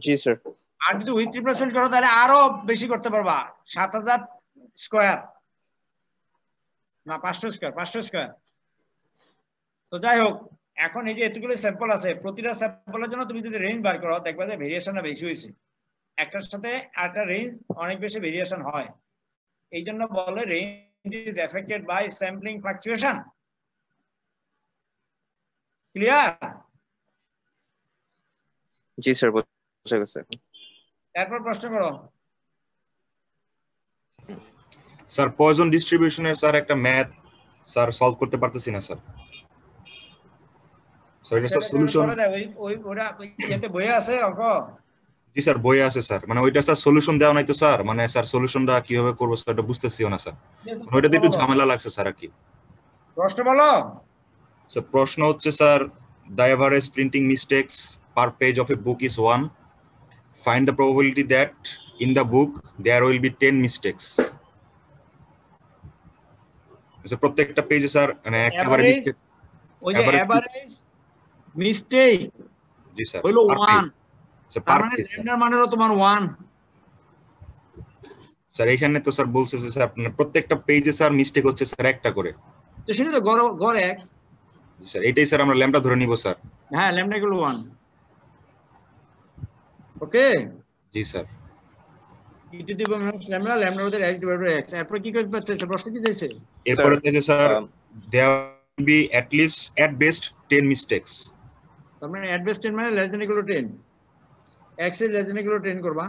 জি স্যার। আর যদি with replacement করো তাহলে আরো বেশি করতে পারবা, 7000 স্কয়ার না 500 স্কয়ার, 500 স্কয়ার। তো যাই হোক, এখন এই যে এতগুলো স্যাম্পল আছে, প্রতিটা স্যাম্পলের জন্য তুমি যদি রেঞ্জ বার করো দেখবা যে ভেরিয়েশনটা বেশি হয়েছে, একটার সাথে আরেকটা রেঞ্জ অনেক বেশি ভেরিয়েশন হয়। এই জন্য বলে range is affected by sampling fluctuation. Clear? জি স্যার, বোঝা গেছে। তারপর প্রশ্ন করো। স্যার পয়জন ডিস্ট্রিবিউশনের স্যার একটা ম্যাথ স্যার সলভ করতে পারতেছি না স্যার। স্যার এটা স্যার সলিউশন করে দেয় ওই ওরা ইয়েতে বইয়ে আছে অঙ্ক। জি স্যার বইয়ে আছে স্যার, মানে ওইটা স্যার সলিউশন দেওয়া নাই তো স্যার, মানে স্যার সলিউশনটা কিভাবে করবো স্যার এটা বুঝতেছিও না স্যার, ওইটাতে একটু ঝামেলা লাগছে স্যার আর কি। প্রশ্ন বলো। স্যার প্রশ্ন হচ্ছে sir, the average printing mistakes per page of a book is 1, find the probability that in the book there will be 10 mistakes. প্রত্যেকটা পেজে স্যার মানে একেবারে ওই যে এভারেজ মিস্টেক জি স্যার হলো 1, তার মানে ল্যামডার মান হলো তোমার 1। স্যার এখানে তো স্যার বলছে যে স্যার প্রত্যেকটা পেজে স্যার মিস্টেক হচ্ছে স্যার একটা করে, তো সেটা তো গড় 1। জি স্যার এটাই স্যার আমরা ল্যামডা ধরে নিব স্যার। হ্যাঁ ল্যামডা হলো 1। ওকে জি sir. E to the power minus lambda, lambda হতে x ডিভাইড বাই x। এরপর কি করতে পারছে প্রশ্ন কি চাইছে? এরপর থেকে sir there will be at least at best 10 mistakes. তার মানে এট বেস্ট 10 মানে less than equal to 10, x এর লেস দ্যান ইকুয়াল টু 10 করবা।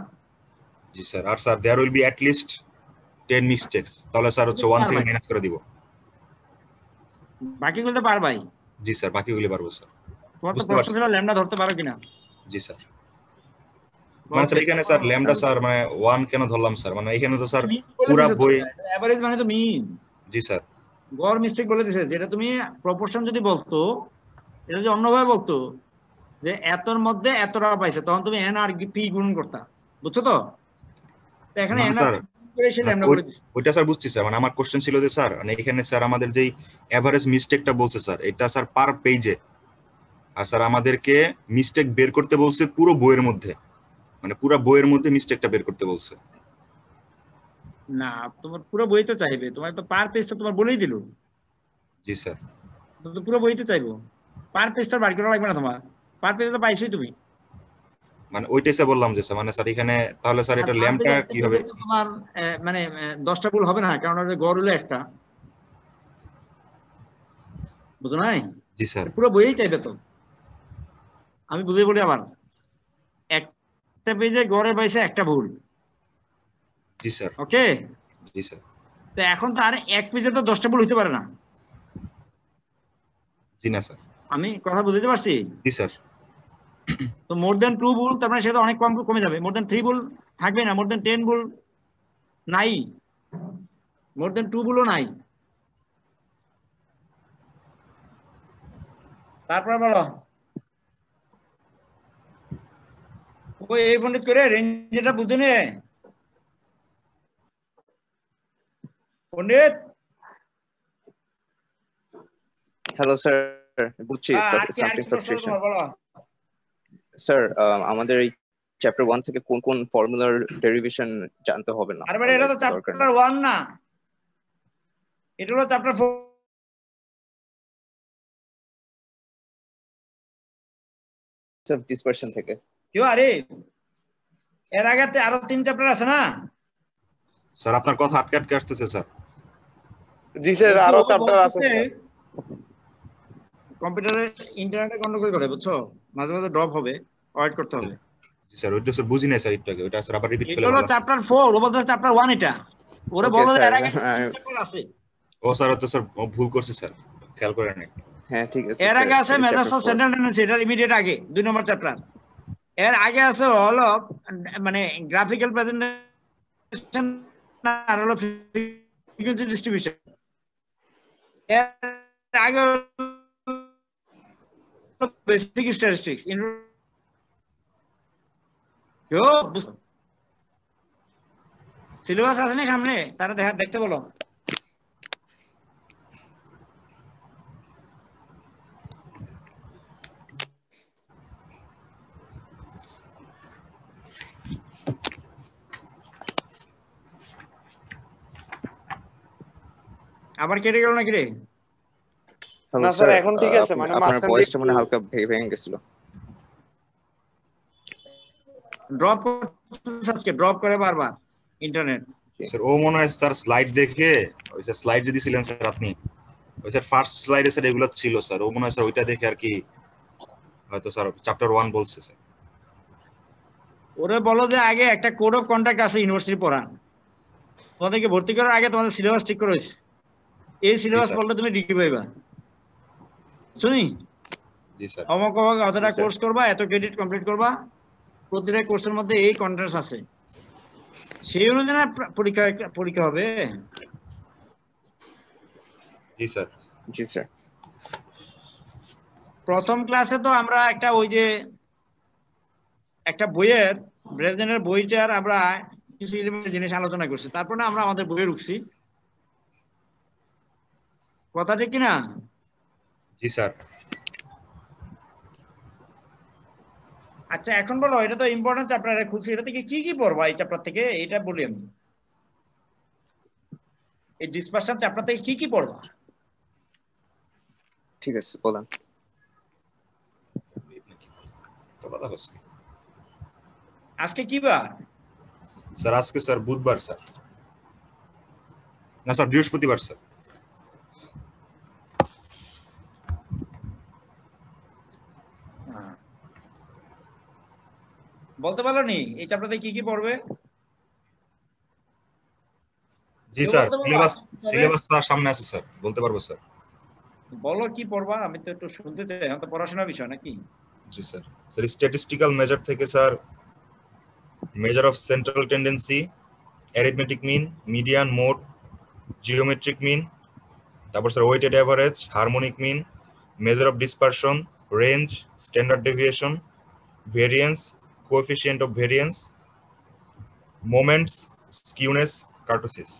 জি স্যার। আর sir there will be at least 10 mistakes, তাহলে স্যার হচ্ছে 1 থেকে মাইনাস করে দিব। বাকিগুলো তো পারবাই। জি স্যার বাকিগুলো পারবো স্যার। তোমার তো প্রশ্ন ছিল ল্যামডা ধরতে পারো কিনা। জি স্যার। মানে স্যার এখানে স্যার ল্যামডা স্যার মানে 1 কেন ধরলাম স্যার, মানে এখানে তো স্যার পুরো বই এভারেজ মানে তো মিন। জি স্যার। গড় মিস্টেক বলে দিয়েছে, যেটা তুমি প্রপোর্শন যদি বলতো, এটা যদি অন্যভাবে বলতো যে এতর মধ্যে এতটা পাইছে, তখন তুমি এন আর পি গুণ করতা, বুঝছো তো? এখানে এন আর ওইটা স্যার বুঝছি স্যার, মানে আমার কোশ্চেন ছিল যে স্যার মানে এখানে স্যার আমাদের যেই এভারেজ মিস্টেকটা বলছে স্যার এটা স্যার পার পেজে, আর স্যার আমাদেরকে মিস্টেক বের করতে বলছে পুরো বইয়ের মধ্যে, মানে পুরো বইয়ের মধ্যে মিস্টেকটা বের করতে বলছে। না তোমার পুরো বই তো চাইবে, তোমার তো পার পেজ তো তোমার বলেই দিল। জি স্যার। তো পুরো বই তো চাইবো, পার পেজ তো বার করা লাগবে না তোমার, পার পেজ তো পাইছোই তুমি। মানে ওইটাই স্যার বললাম যে স্যার মানে স্যার এখানে তাহলে স্যার এটা ল্যাম্পটা কিভাবে তোমার মানে 10টা ভুল হবে না, কারণ ওটা গড় হলো একটা, বুঝো নাই? জি স্যার। পুরো বইই চাইবে তো। আমি বুঝে বলি আবার, একটা পেজে গড়ে পাইছে একটা ভুল। জি স্যার। ওকে জি স্যার। তো এখন তো আর এক পেজে তো 10টা ভুল হইতে পারে না। জি না স্যার। আমি কথা বুঝতে পারছি? জি স্যার। তো মোর দেন 2 ভুল, তার মানে সেটা অনেক কম কমে যাবে। মোর দেন 3 ভুল থাকবে না, মোর দেন 10 ভুল নাই, মোর দেন 2 ভুলও নাই। তারপর বলো, ওই এই পণ্ডিত করে রেঞ্জটা বুঝে নে পণ্ডিত। হ্যালো স্যার, বুঝছি। স্যার আমাদের এই চ্যাপ্টার 1 থেকে কোন কোন ফর্মুলার ডেরিভেশন জানতে হবে না? আরে এটা তো চ্যাপ্টার 1 না, এটা হলো চ্যাপ্টার 4। স্যার ডিসপারশন থেকে কেউ আরে এর আগে আরো 3 চ্যাপ্টার আছে না স্যার? আপনার কথা আটকে আটকে আসতেছে স্যার। জি স্যার আরো চ্যাপ্টার আছে স্যার। কম্পিউটারে ইন্টারনেটে গন্ডগোল করে, বুঝছো, মাঝে মাঝে ড্রপ হবে, ওয়েট করতে হবে। জি স্যার ওইটা স্যার বুঝি না স্যার, একটু আগে ওইটা স্যার আবার রিপিট করলে ভালো। এটা হলো চ্যাপ্টার 4, ও বলতে চ্যাপ্টার 1 এটা। ওরে বলো এর আগে চ্যাপ্টার আছে। ও স্যার তো স্যার ভুল করছে স্যার, খেয়াল করে নাই। হ্যাঁ ঠিক আছে। এর আগে আছে মেথডস অফ সেন্ট্রাল টেন্ডেন্সি, এটা ইমিডিয়েট আগে 2 নম্বর চ্যাপ্টার। এর আগে আছে হলো মানে গ্রাফিক্যাল প্রেজেন্টেশন আর হলো ফ্রিকোয়েন্সি ডিস্ট্রিবিউশন। এর আগে বেসিক স্ট্যাটিস্টিক্স। সিলেবাস আছে না সামনে, তারা দেখতে বলো। আবার কেটে গেল নাকি রে? হ্যালো না স্যার স্যার, এখন ঠিক আছে, মানে আপনার মাঝখান দিয়ে ভয়েসটা মনে হয় হালকা ভেঙে গেছিল। ড্রপ করতেছে আজকে, ড্রপ করে বারবার ইন্টারনেট। স্যার ও মনে হয় স্যার স্লাইড দেখে, ওই স্যার স্লাইড যে দিছিলেন স্যার আপনি, ওই স্যার ফার্স্ট স্লাইডে স্যার এগুলো ছিল স্যার, ও মনে হয় স্যার ওইটা দেখে আর কি হয়তো স্যার চ্যাপ্টার 1 বলছে স্যার। ওরে বলো যে আগে একটা কোড অফ কন্ডাক্ট আছে ইউনিভার্সিটি পড়ান, তোমাদেরকে ভর্তি করার আগে তোমাদের সিলেবাস ঠিক করে হয়েছে, এই সিলেবাস স্যার। পড়লে তুমি ডিগ্রি পাইবা। শুনি জি স্যার। অমক অতটা জি, স্যার। কোর্স করবা, এত ক্রেডিট কমপ্লিট করবা, প্রতিটা কোর্সের মধ্যে এই কন্টেন্টস আছে, সেই অনুযায়ী না পরীক্ষা পরীক্ষা হবে। জি স্যার। জি স্যার। প্রথম ক্লাসে তো আমরা একটা ওই যে একটা বইয়ের ব্রেজেনের বইটার আমরা কিছু এলিমেন্ট জিনিস আলোচনা করছি, তারপর না আমরা আমাদের বইয়ে ঢুকছি, কথা ঠিক কিনা? জি স্যার। আচ্ছা এখন বলো, এটা তো ইম্পর্টেন্ট চ্যাপ্টার খুলছি, এটা থেকে কি কি পড়বা এই চ্যাপ্টার থেকে, এটা বলি আমি, এই ডিসপারশন চ্যাপ্টার থেকে কি কি পড়বা? ঠিক আছে, বলেন। তো কথা হচ্ছে আজকে কি বার? স্যার আজকে স্যার বুধবার স্যার, না স্যার বৃহস্পতিবার স্যার। বলতে পারো নি এই চ্যাপ্টার থেকে কি কি পড়বে? জি কেউ স্যার, বলতে পারবা সিলেবাস কি পড়বে? সিলেবাস স্যার সামনে আছে স্যার, বলতে পারবো স্যার। বলো কি পড়বা, আমি তো একটু শুনতে চাই, এখন তো পড়াশোনার বিষয় নাকি। জি স্যার। স্যার স্ট্যাটিস্টিক্যাল মেজার থেকে sir measure of central tendency, arithmetic mean, median, mode, geometric mean, তারপর sir weighted average, harmonic mean, measure of dispersion, range, standard deviation, variance, coefficient of variance, moments, skewness, kurtosis.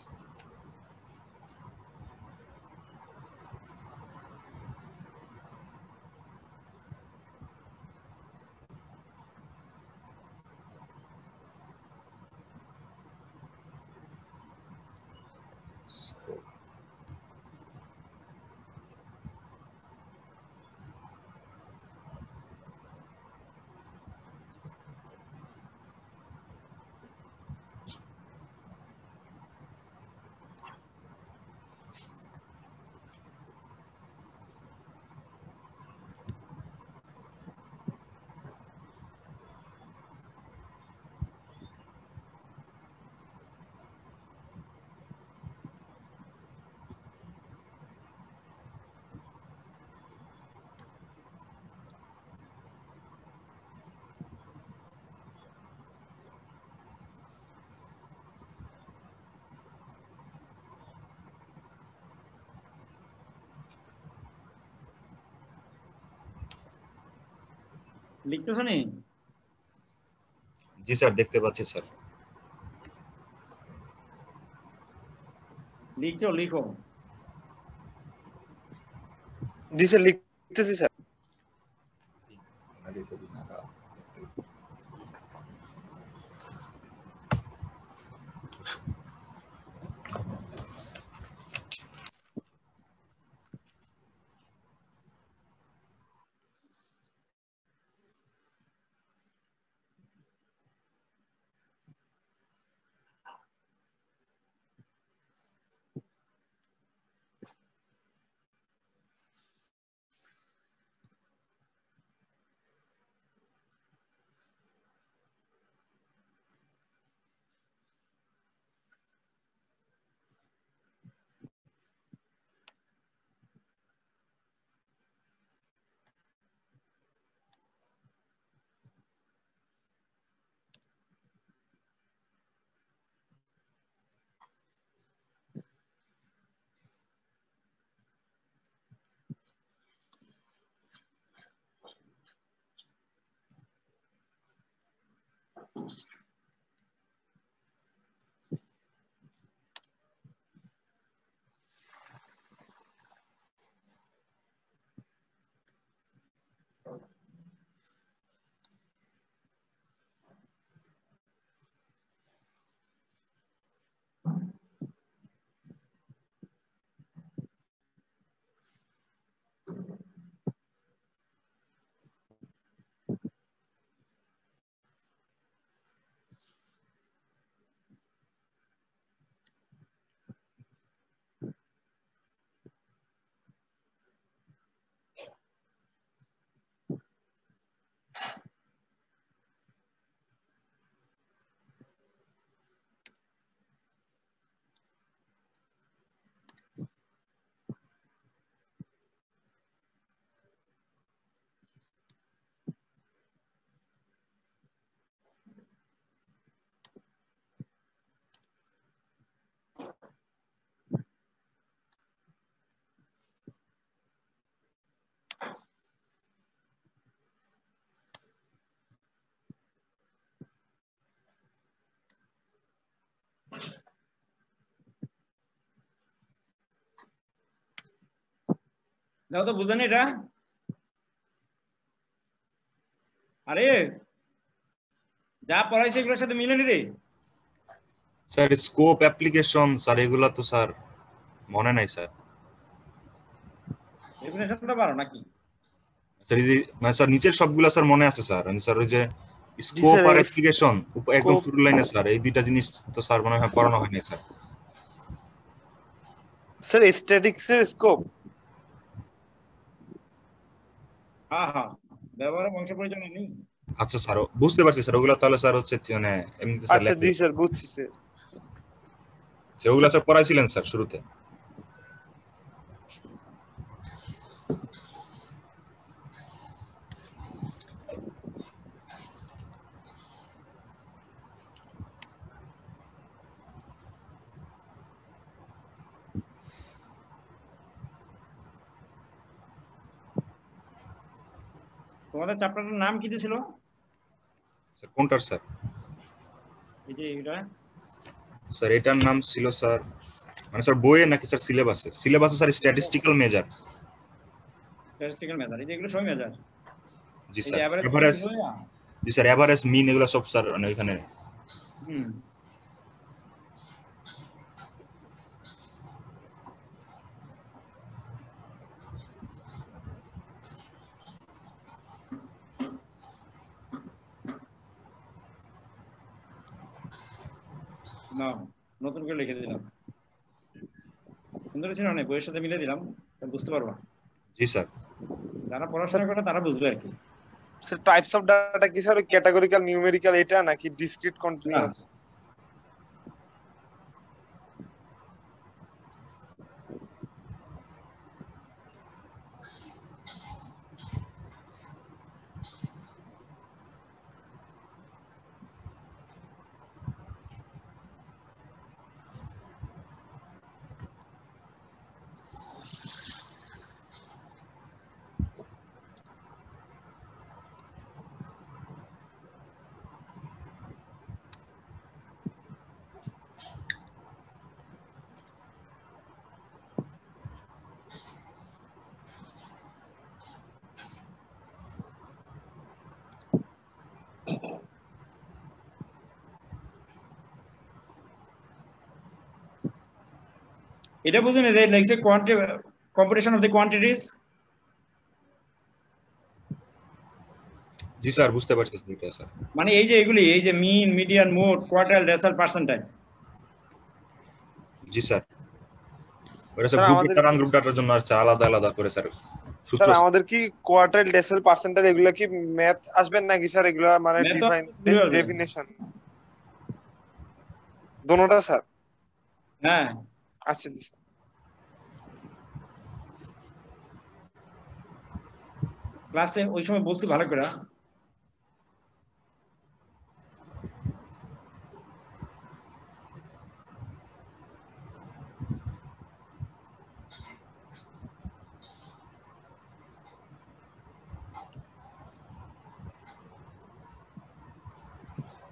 লিখতেছো নি? জি sir, দেখতে পাচ্ছি sir. লিখো লিখো। জি sir লিখতেছি স্যার। দাও তো, বুঝলেন এটা? আরে যা পড়াইছে এগুলোর সাথে মিলে নি রে। স্যার স্কোপ অ্যাপ্লিকেশন স্যার এগুলা তো স্যার মনে নাই স্যার। ডেফিনেশনটা পারো নাকি? স্যার এই যে মানে স্যার নিচের সবগুলা স্যার মনে আছে স্যার, স্যার ওই যে জি স্কোপ স্যার, আর অ্যাপ্লিকেশন একদম scope- শুরু লাইনে স্যার, এই দুইটা জিনিস তো স্যার মনে হয় পড়ানো হয়নি স্যার। স্যার স্ট্যাটিক্স এর স্কোপ। হ্যাঁ হ্যাঁ, ব্যবহারে বংশ পরিচয় নেই। আচ্ছা স্যার বুঝতে পারছি স্যার, ওগুলা তাহলে স্যার হচ্ছে মানে এমনিতে স্যার আচ্ছা জি স্যার, বুঝছি স্যার। ওগুলা স্যার পড়াইছিলেন স্যার শুরুতে। তোমাদের চ্যাপ্টারটার নাম কি ছিল? স্যার কোনটার স্যার? এই যে এটা স্যার এটার নাম ছিল স্যার মানে স্যার বইয়ে নাকি স্যার সিলেবাসে? সিলেবাসে sir statistical measure. Statistical method, এই যে এগুলো সবই মেজার। জি এই যে স্যার এভারেজ এভারেজ, ছিল না? জি স্যার এভারেজ মিন এগুলো সব স্যার মানে ওইখানে। হুম। না, নতুন করে লিখে দিলাম। সুন্দর ছিল না, বইয়ের সাথে মিলে দিলাম, বুঝতে পারবা। জি স্যার। যারা পড়াশোনা করে তারা বুঝবে আর কি। স্যার টাইপস অফ ডাটা কি স্যার ক্যাটাগরিক্যাল, নিউমেরিক্যাল এটা নাকি ডিসক্রিট, কন্টিনিউয়াস? এটা বুঝুন, যে লেখছে কম্পিটিশন অফ দ্য কোয়ান্টিটিজ। জি স্যার বুঝতে পারছি স্যার। মানে এই যে এগুলি, এই যে mean, median, mode, quartile, decimal, percentile. জি স্যার। ওটা স্যার স্যার গ্রুপ আমাদের ডাটা, গ্রুপ ডাটার জন্য আর আলাদা আলাদা করে স্যার সূত্র। স্যার আমাদের কি কোয়ার্টাইল, ডেসিমাল, পার্সেন্টাইল এগুলা কি ম্যাথ আসবেন নাকি স্যার? এগুলা মানে Math ডিফাইন, আসবে। ডেফিনেশন দোনোটা স্যার? হ্যাঁ, আচ্ছা জি স্যার। ক্লাসে ওই সময় বলছি ভালো করে।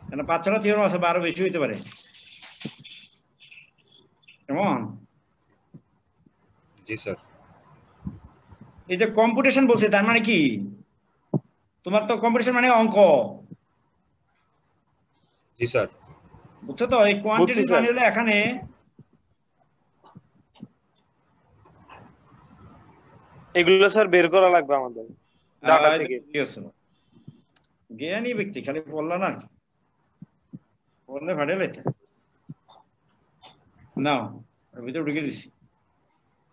কেন 5-6টা থিওরাম আছে, বা আরো বেশি হইতে পারে। কেমন? জি স্যার। এই যে কম্পিটিশন বলছে, তার মানে কি? তোমার তো কম্পিটিশন মানে অঙ্ক, জি স্যার। বুঝছো তো? এই বুঝছি কোয়ান্টিটি স্যার। মানে হলো এখানে এগুলো স্যার বের করা লাগবে আমাদের ডাটা থেকে। জ্ঞানী ব্যক্তি, খালি বললো না, বললে ফাটেল এটা। নাও এর ভিতরে ঢুকে দিছি।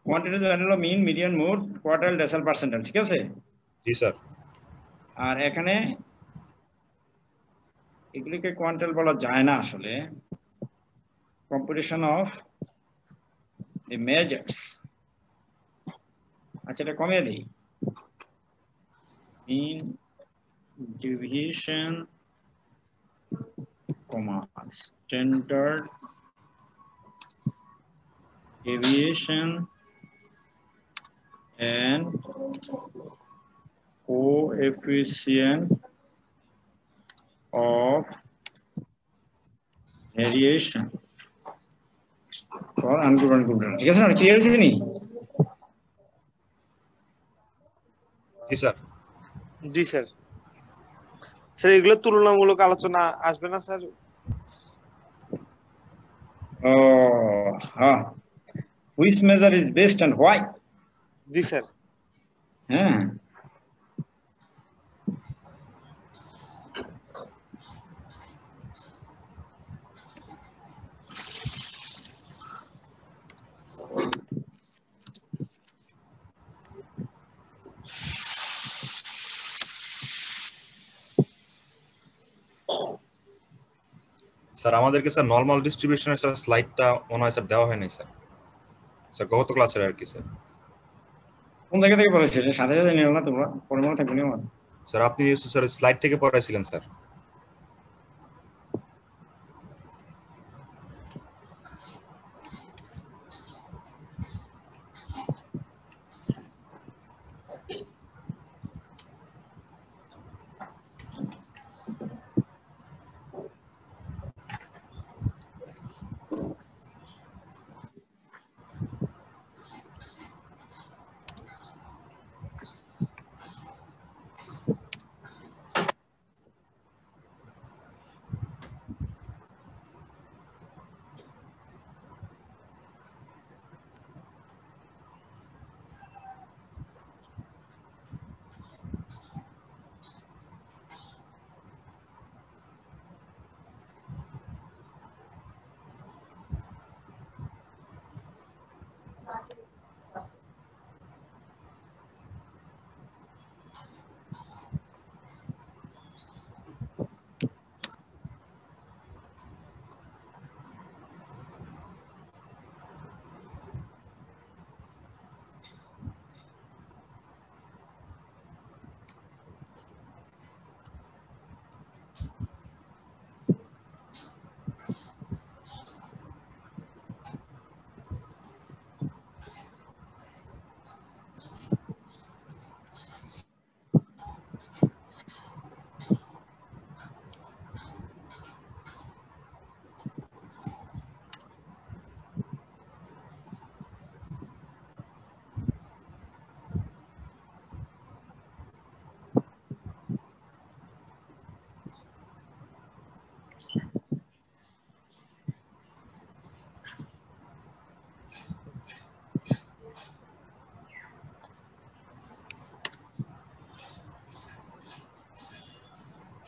কোয়ান্টিটি মানে হলো mean, median, mode, quartile, decimal, percentile, ঠিক আছে? জি স্যার। আর এখানে এগুলিকে কোয়ান্টাইল বলা যায় না আসলে। Competition of the measures. আচ্ছা, এটা কমিয়ে দিই। Mean, division, comma standard deviation and coefficient of variation for ungroup and group data. ঠিক আছে না? ক্লিয়ার হয়েছে নি? জি স্যার। জি স্যার। স্যার এগুলো তুলনামূলক আলোচনা আসবে না sir? Which measure is best and why? G sir. হ্যাঁ, স্যার আমাদেরকে স্যার নরমাল ডিস্ট্রিবিউশনের স্যার স্লাইডটা মনে হয় স্যার দেওয়া হয় নাই স্যার। স্যার গত ক্লাসের আর কি স্যার। কোন জায়গা থেকে বলেছে? সাথে সাথে নিও না তোমরা, পরে মনে থাকবে নিও না। স্যার আপনি স্যার স্লাইড থেকে পড়াইছিলেন স্যার।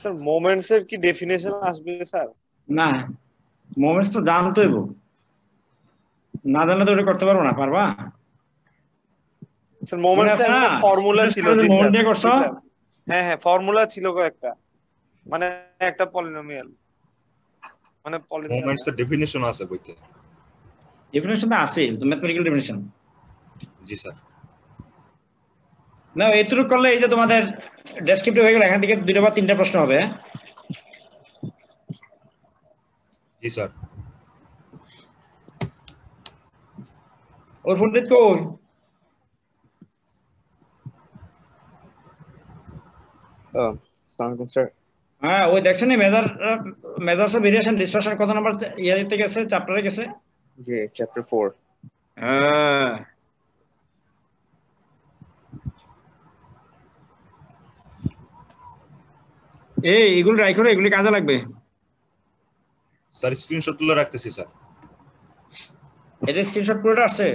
স্যার মোমেন্টস এর কি ডেফিনেশন আসবে স্যার? না, মোমেন্টস তো জানতেই হইব, না জানলে তো ওটা করতে পারবো না। পারবা? স্যার মোমেন্টস আছে না, একটা ফর্মুলা ছিল। জি মোমেন্ট স্যার। নিয়ে করছো? জি স্যার। হ্যাঁ হ্যাঁ, ফর্মুলা ছিল কয়েকটা, মানে একটা পলিনোমিয়াল, মানে পলিনোমিয়াল মোমেন্টস এর ডেফিনিশন আছে বইতে। ডেফিনেশন তো আছে, তো ম্যাথমেটিক্যাল ডেফিনেশন। জি স্যার। না, এইটুকু করলে এই যে তোমাদের ডেসক্রিপটিভ হয়ে গেল, এখান থেকে 2টা বা 3টা প্রশ্ন হবে। জি স্যার। ওর পণ্ডিত কই? স্যার হ্যাঁ, ওই দেখছেন মেজার্স অফ ভেরিয়েশন ডিসপারশন কত নাম্বার ইয়ারিতে গেছে, চ্যাপ্টারে গেছে? জি চ্যাপ্টার 4। হ্যাঁ, এগুলো রাই করে, এগুলি কাজে লাগবে। স্যার স্ক্রিনশট তুলে রাখতেছি স্যার। এটা স্ক্রিনশট পুরোটা আসছে?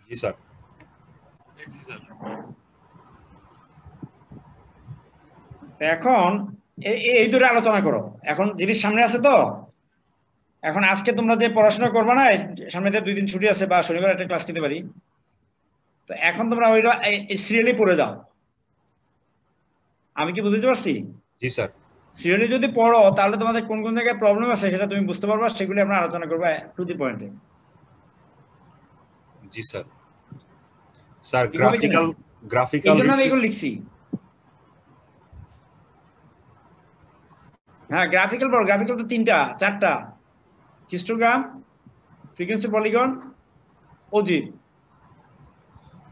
জি স্যার। এখন এই দূরে আলোচনা করো। এখন জিনিস সামনে আছে তো, এখন আজকে তোমরা যে পড়াশোনা করবে না, সামনে 2 দিন ছুটি আছে, বা শনিবার একটা ক্লাস নিতে পারি, তো এখন তোমরা ওইটা সিরিয়ালি পড়ে যাও। আমি কি বুঝতে পারছি? জি স্যার। সিরিয়ালি যদি পড়ো, তাহলে তোমাদের কোন কোন জায়গায় প্রবলেম আছে সেটা তুমি বুঝতে পারবা, সেগুলি আমরা আলোচনা করবো টু দি পয়েন্টে। জি স্যার। স্যার ঠিক হবে কিনা? গ্রাফিক্যাল এই জন্য আমি এগুলো লিখছি। হ্যাঁ, গ্রাফিক্যাল পড়ো। গ্রাফিক্যাল তো 3টা 4টা: হিস্টোগ্রাম, ফ্রিকোয়েন্সি পলিগন, ওজিব।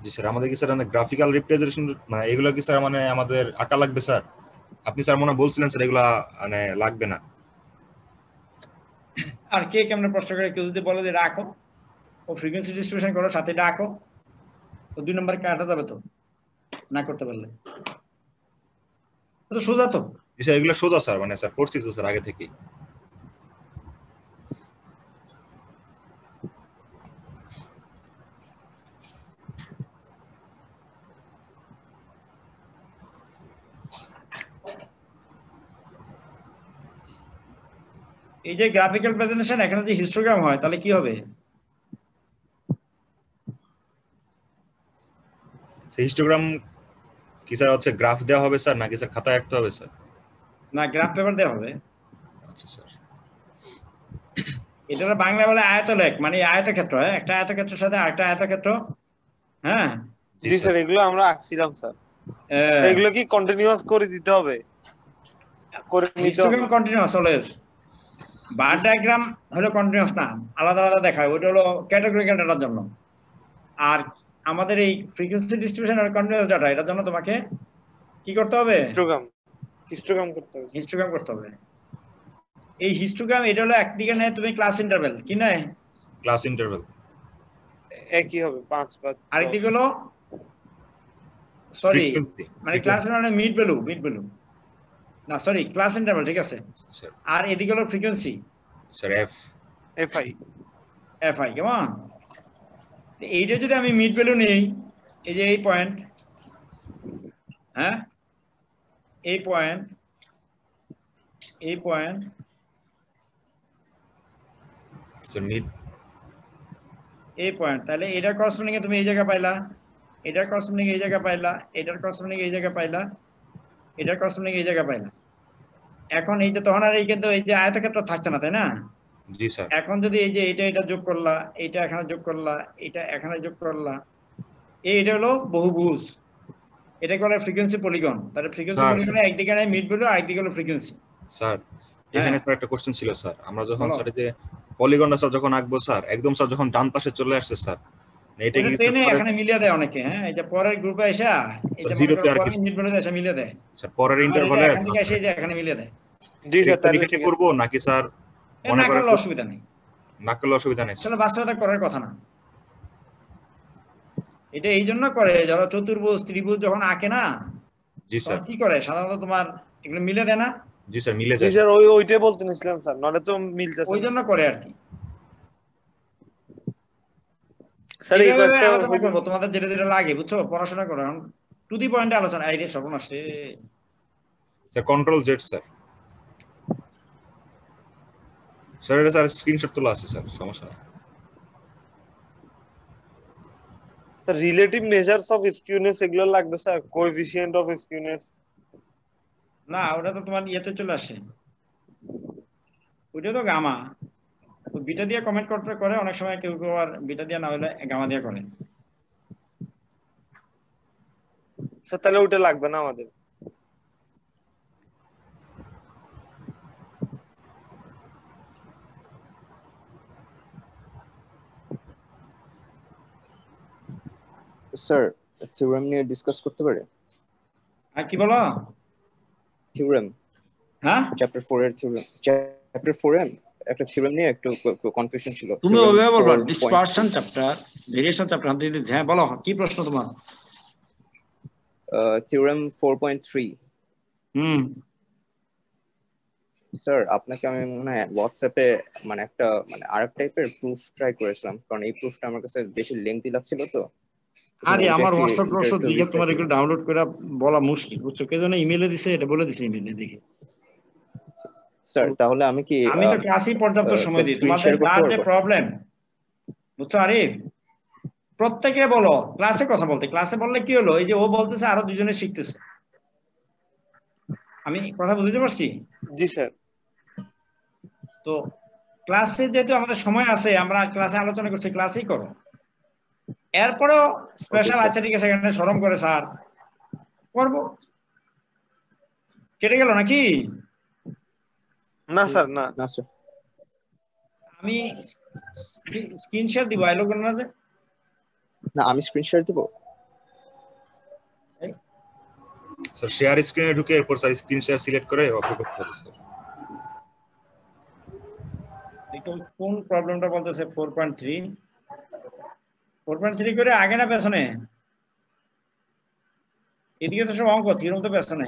জি স্যার। আমাদের কি স্যার গ্রাফিক্যাল রিপ্রেজেন্টেশন মানে এগুলো কি স্যার মানে আমাদের আঁকা লাগবে স্যার? আপনি স্যার মনে বলছিলেন স্যার এগুলা মানে লাগবে না। আর কে কেমন প্রশ্ন করে, কেউ যদি বলে যে রাখো ও ফ্রিকোয়েন্সি ডিস্ট্রিবিউশন করো, সাথে রাখো, তো 2 নম্বর কাটা যাবে তো। না করতে পারলে তো সোজা তো। জি স্যার, এগুলো সোজা স্যার, মানে স্যার করছি তো স্যার আগে থেকেই। এই যে গ্রাফিক্যাল প্রেজেন্টেশন, এখানে যদি হিস্টোগ্রাম হয় তাহলে কি হবে? সেই হিস্টোগ্রাম কি স্যার হচ্ছে গ্রাফ দেওয়া হবে স্যার, নাকি স্যার খাতায় আঁকতে হবে স্যার? না, গ্রাফ পেপার দেওয়া হবে। আচ্ছা স্যার। এটা বাংলা বলে আয়তলেখ, মানে আয়তক্ষেত্র, হ্যাঁ, একটা আয়তক্ষেত্রের সাথে আরেকটা আয়তক্ষেত্র। হ্যাঁ জি জি স্যার। স্যার, এগুলো আমরা আঁকছিলাম স্যার। সেগুলো কি কন্টিনিউয়াস করে দিতে হবে, করে নিতে হবে? Histogram continuous always. বার ডায়াগ্রাম হলো কন্টিনিউয়াস না, আলাদা আলাদা দেখায়, ওইটা হলো ক্যাটাগরিক্যাল ডাটার জন্য। আর আমাদের এই ফ্রিকোয়েন্সি ডিস্ট্রিবিউশন আর কন্টিনিউয়াস ডাটা, এটার জন্য তোমাকে কি করতে হবে? হিস্টোগ্রাম করতে হবে। হিস্টোগ্রাম করতে হবে। এই হিস্টোগ্রাম এটা হলো একদিকে নেয় তুমি ক্লাস ইন্টারভ্যাল, কি নেয়? Class interval. একই হবে 5 5। আরেকদিকে হলো সরি, ফ্রিকোয়েন্সি, মানে ক্লাস মানে মিড ভ্যালু, না সরি, ক্লাস ইন্টারভ্যাল, ঠিক আছে। স্যার। আর এদিকে হলো ফ্রিকোয়েন্সি স্যার এফআই। এফআই, কেমন? এইটা যদি আমি মিড ভ্যালু নেই, এই যে এই পয়েন্ট, হ্যাঁ, এই পয়েন্ট, এই পয়েন্ট, স্যার মিড, এই পয়েন্ট, তাহলে এটার করসপন্ডিং এ তুমি এই জায়গা পাইলা, এটার করসপন্ডিং এই জায়গা পাইলা, এটার করসপন্ডিং এই জায়গা পাইলা, এটার করসপন্ডিং এই জায়গা পাইলা। এখন এই যে তখন আর এই কিন্তু এই যে আয়তক্ষেত্র থাকছে না, তাই না? জি স্যার। এখন যদি এই যে এটা যোগ করলা, এটা এখানে যোগ করলা, এটা এখানে যোগ করলা, এটা হলো বহুভুজ, এটাকে বলে ফ্রিকোয়েন্সি পলিগন। তাহলে ফ্রিকোয়েন্সি স্যার। পলিগনে একদিকে নেয় মিড ভ্যালু, আরেকদিকে হলো ফ্রিকোয়েন্সি। স্যার হ্যাঁ। এখানে তো একটা কোশ্চেন ছিল স্যার, আমরা যখন বলো। স্যার যে পলিগনটা স্যার যখন আঁকবো স্যার, একদম স্যার যখন ডান পাশে চলে আসছে স্যার, এটা কি ট্রেনে এখানে মিলিয়ে দেয় অনেকে, হ্যাঁ, এই যে পরের গ্রুপে এসে এই যে মনে জিরোতে করো আর কি পরের মিড ভ্যালুতে এসে মিলিয়ে দেয়। স্যার পরের আর এটা ইন্টারভালে এখান থেকে এসে এই যে এখানে মিলিয়ে দেয়। জি স্যার, তাহলে পরীক্ষাটা ঠিক করবো নাকি স্যার মনে না করেন করলে অসুবিধা নেই, না করলে অসুবিধা নেই স্যার? আসলে বাস্তবতা করার কথা না। এটা এই জন্য করে যারা চতুর্ভুজ ত্রিভুজ যখন আঁকে না, জি স্যার। তখন কি করে সাধারণত তোমার এগুলো মিলে দেয় না। জি স্যার মিলে জি যায় স্যার, ওইটাই বলতে নিছিলাম স্যার, নলে তো মিলতেছে ওই না। জন্য করে আর কি। স্যার এই এইভাবে কয়েকটা আলোচনা করবো, তোমাদের যেটা যেটা লাগে, বুঝছো, পড়াশোনা করো, টু দি পয়েন্টে আলোচনা। এই রে সর্বনাশ রে। Sir control Z sir. Sir এটা স্যার স্ক্রিনশট তোলা আছে স্যার, সমস্যা নেই। Sir relative measures of skewness এগুলো লাগবে স্যার, কোএফিসিয়েন্ট অফ স্কিউনেস। না, ওটা তো তোমার ইয়েতে চলে আসে, ওইটা তো গামা। বিটা দিয়ে কমেন্ট করতে করে অনেক সময়, কেউ কেউ আর বিটা দিয়ে না হলে গামা দিয়ে করে। স্যার তাহলে ওইটা লাগবে না আমাদের। স্যার থিওরেম নিয়ে ডিসকাস করতে পারে? আর কি বলো? থিওরেম, হ্যাঁ, চ্যাপ্টার 4 এর থিওরেম, চ্যাপ্টার 4 এর একটা থিওরেম নিয়ে একটু কনফিউশন ছিল। তুমি ওইভাবে বলবা, ডিসপারশন চ্যাপ্টার, ভেরিয়েশন চ্যাপ্টার। হ্যাঁ বলো, কি প্রশ্ন তোমার? থিওরেম 4.3। স্যার আপনাকে আমি মনে হয় হোয়াটসঅ্যাপে মানে একটা মানে আরেক টাইপের প্রুফ ট্রাই করেছিলাম, কারণ এই প্রুফটা আমার কাছে বেশি লেংথি লাগছিল তো। আরে ওইটা আমার কি হোয়াটসঅ্যাপ এটা একটু দিকে তোমার রিপ্লাই এগুলো ডাউনলোড করে বলা মুশকিল, বুঝছো, কে যেন ইমেলে দিছে, এটা বলে দিছে ইমেলে দেখে। স্যার তাহলে আমি কি আমি তো ক্লাসেই পর্যাপ্ত সময় দিই, স্ক্রিন তোমাদের শেয়ার করতে যার যে পারবো? প্রবলেম, বুঝছো আরিফ, প্রত্যেকে বলো ক্লাসে কথা বলতে। ক্লাসে বললে কি হলো, এই যে ও বলতেছে আরো দুজনে শিখতেছে, আমি কথা বুঝতে পারছি। জি স্যার। তো ক্লাসে যেহেতু আমাদের সময় আছে, আমরা ক্লাসে আলোচনা করছি, ক্লাসেই করো। এরপরেও স্পেশাল আচ্ছা ঠিক আছে, এখানে শরম করে স্যার করবো, কেটে গেল নাকি? না স্যার, না না স্যার। আমি স্ক্রিন শেয়ার দিব, আইলো কেন না যে? না আমি স্ক্রিন শেয়ার দিব। স্যার শেয়ার স্ক্রিনে ঢুকে এরপর স্যার স্ক্রিন শেয়ার সিলেক্ট করে ওকে করতে হবে স্যার। কোন প্রবলেমটা বলতেছে? 4.3 4.3 করে আগে না পেছনে? এদিকে তো সব অঙ্ক, থিওরেম তো পেছনে।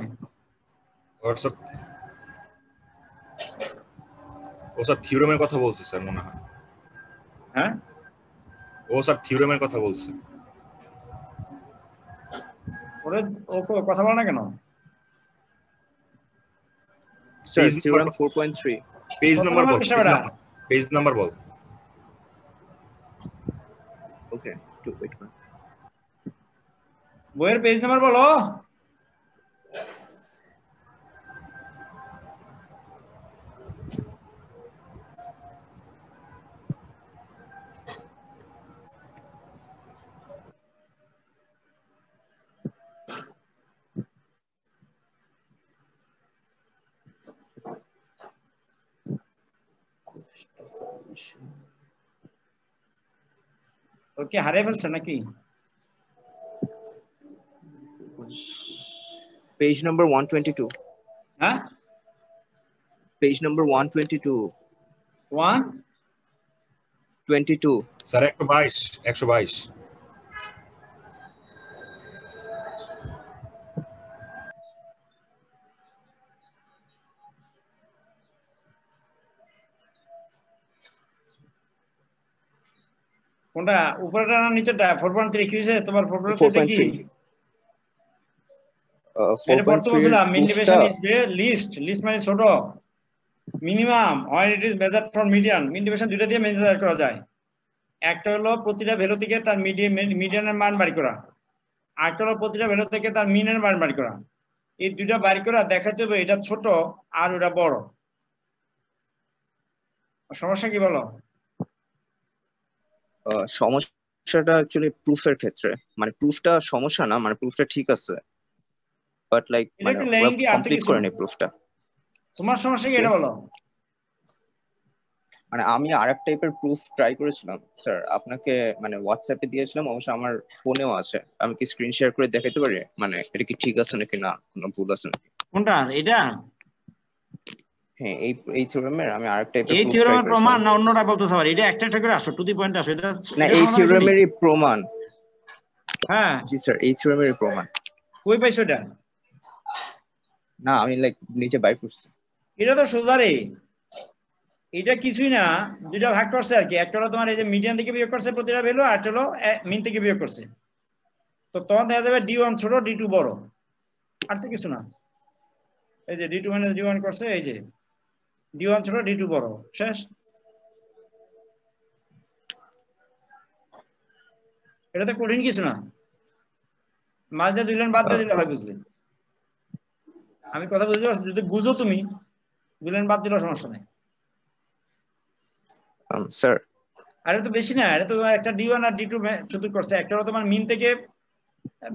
হোয়াটসঅ্যাপ ও স্যার থিওরেমের কথা বলছে স্যার মনে হয়। হ্যাঁ ও স্যার থিওরেমের কথা বলছে। ওরে ও কথা বলে না কেন? স্যার থিওরেম 4.3 পেজ কত নাম্বার বল, পৃষ্ঠা বেটা? পেজ নাম্বার বল। ওকে টু ওয়েট করুন। বইয়ের পেজ নাম্বার বলো। ওকে হারিয়ে ফেলছে নাকি? Page number 122। হ্যাঁ পেজ নাম্বার 122 122 স্যার 122। কোনটা উপরেটা না নিচেটা? 4.3 কি হয়েছে তোমার? 4.3 দেখি। 4.3 এটা পড়তে 4.3 বলছিলাম, এর মিনিমেশন প্রুফটা ইজ যে লিস্ট মানে ছোট, minimum when it is measured from median. মিনিমেশন দুইটা দিয়ে মেজার করা যায়। একটা হলো প্রতিটা ভ্যালু থেকে তার মিডিয়ানের মান বাড়ি করা, আরেকটা হলো প্রতিটা ভ্যালু থেকে তার মিনের মান বাড়ি করা। এই দুইটা বাড়ি করা দেখাতে হবে এটা ছোট আর ওটা বড়। সমস্যা কি বলো? সমস্যাটা অ্যাকচুয়ালি প্রুফের ক্ষেত্রে, মানে প্রুফটা সমস্যা না, মানে প্রুফটা ঠিক আছে, বাট লাইক এটা মানে একটু ওরা লেংদি, আর তো কমপ্লিট কিছু না। করেনি প্রুফটা। তোমার সমস্যা কি এটা বলো? মানে আমি আরেক টাইপের প্রুফ ট্রাই করেছিলাম স্যার, আপনাকে মানে হোয়াটসঅ্যাপে দিয়েছিলাম, অবশ্য আমার ফোনেও আছে, আমি কি স্ক্রিন শেয়ার করে দেখাতে পারি মানে এটা কি ঠিক আছে নাকি না, কোনো ভুল আছে নাকি? কোনটা এটা? হ্যাঁ এই থিওরেমের আমি আরেক টাইপের এই প্রুফ ট্রাই থিওরেমের প্রমাণ করেছিলাম। না অন্যটা বলতেছ? আবার এটা একটা করে আসো, টু দি পয়েন্ট আসো। এটা না এটা এই সমাধান শুনি। থিওরেমেরই প্রমাণ। হ্যাঁ জি স্যার এই থিওরেমেরই প্রমাণ। কই পাইছো এটা? না আমি লাইক নিচে বাই করছি। এটা তো সোজা রে, এটা কিছুই না, দুইটা ভাগ করছে আর কি। একটা হলো তোমার এই যে মিডিয়ান থেকে বিয়োগ করছে প্রতিটা ভ্যালু, আর একটা হলো মিন থেকে বিয়োগ করছে। তো তখন দেখা যাবে D1 ছোট D2 বড়, আর তো কিছু না। এই যে D2 মাইনাস D1 করছে, এই যে D1 ছোট D2 বড়, শেষ। এটা তো কঠিন কিছু না, মাঝ দিয়ে দুই লাইন বাদ দিয়ে দিলে হয়, বুঝলে? আমি কথা বুঝতে পারছি, যদি বুঝো তুমি দুই লাইন বাদ দিলেও সমস্যা নেই। স্যার আর এটা তো বেশি না, এটা তো একটা D1 আর D2 শুধু করছে। একটা হলো তোমার মিন থেকে